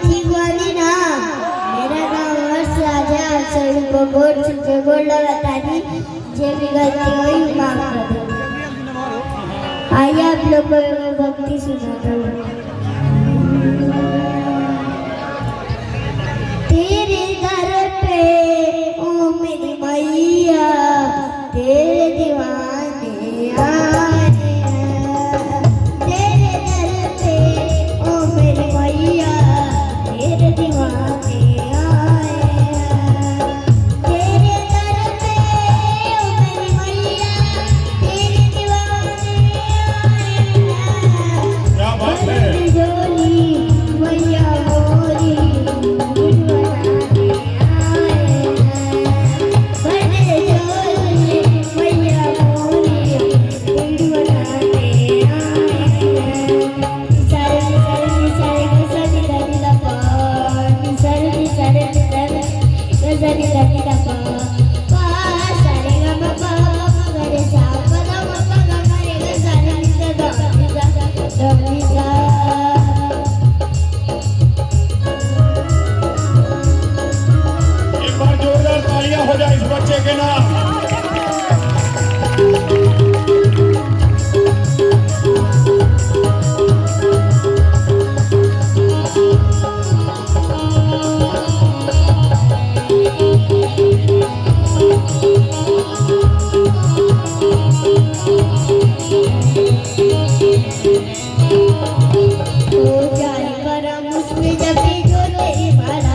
जीवानी ना मेरा नाम हर्ष राजा सभी को गोड़ लगाता थी जे भी गलती हुई माफ कर दो। आइए आप लोग को मैं भक्ति सुनाता हूँ। तेरे दर पे ओ मेरी मैया तेरे दीवाने आए हैं। तेरे दर पे ओ मेरी मैया तेरे दीवाने आए हैं। तेरे दर पे ओ मेरी मैया तेरे दीवाने आए हैं। क्या बात है। जोली मैया मोरी बनाने आए हैं। बड़े जोली मैया मोरी बनाने आए हैं। एक बार जोरदार तालियां हो जाए इस बच्चे के नाम। तो जाए करम उसमें जबी जो तेरी माला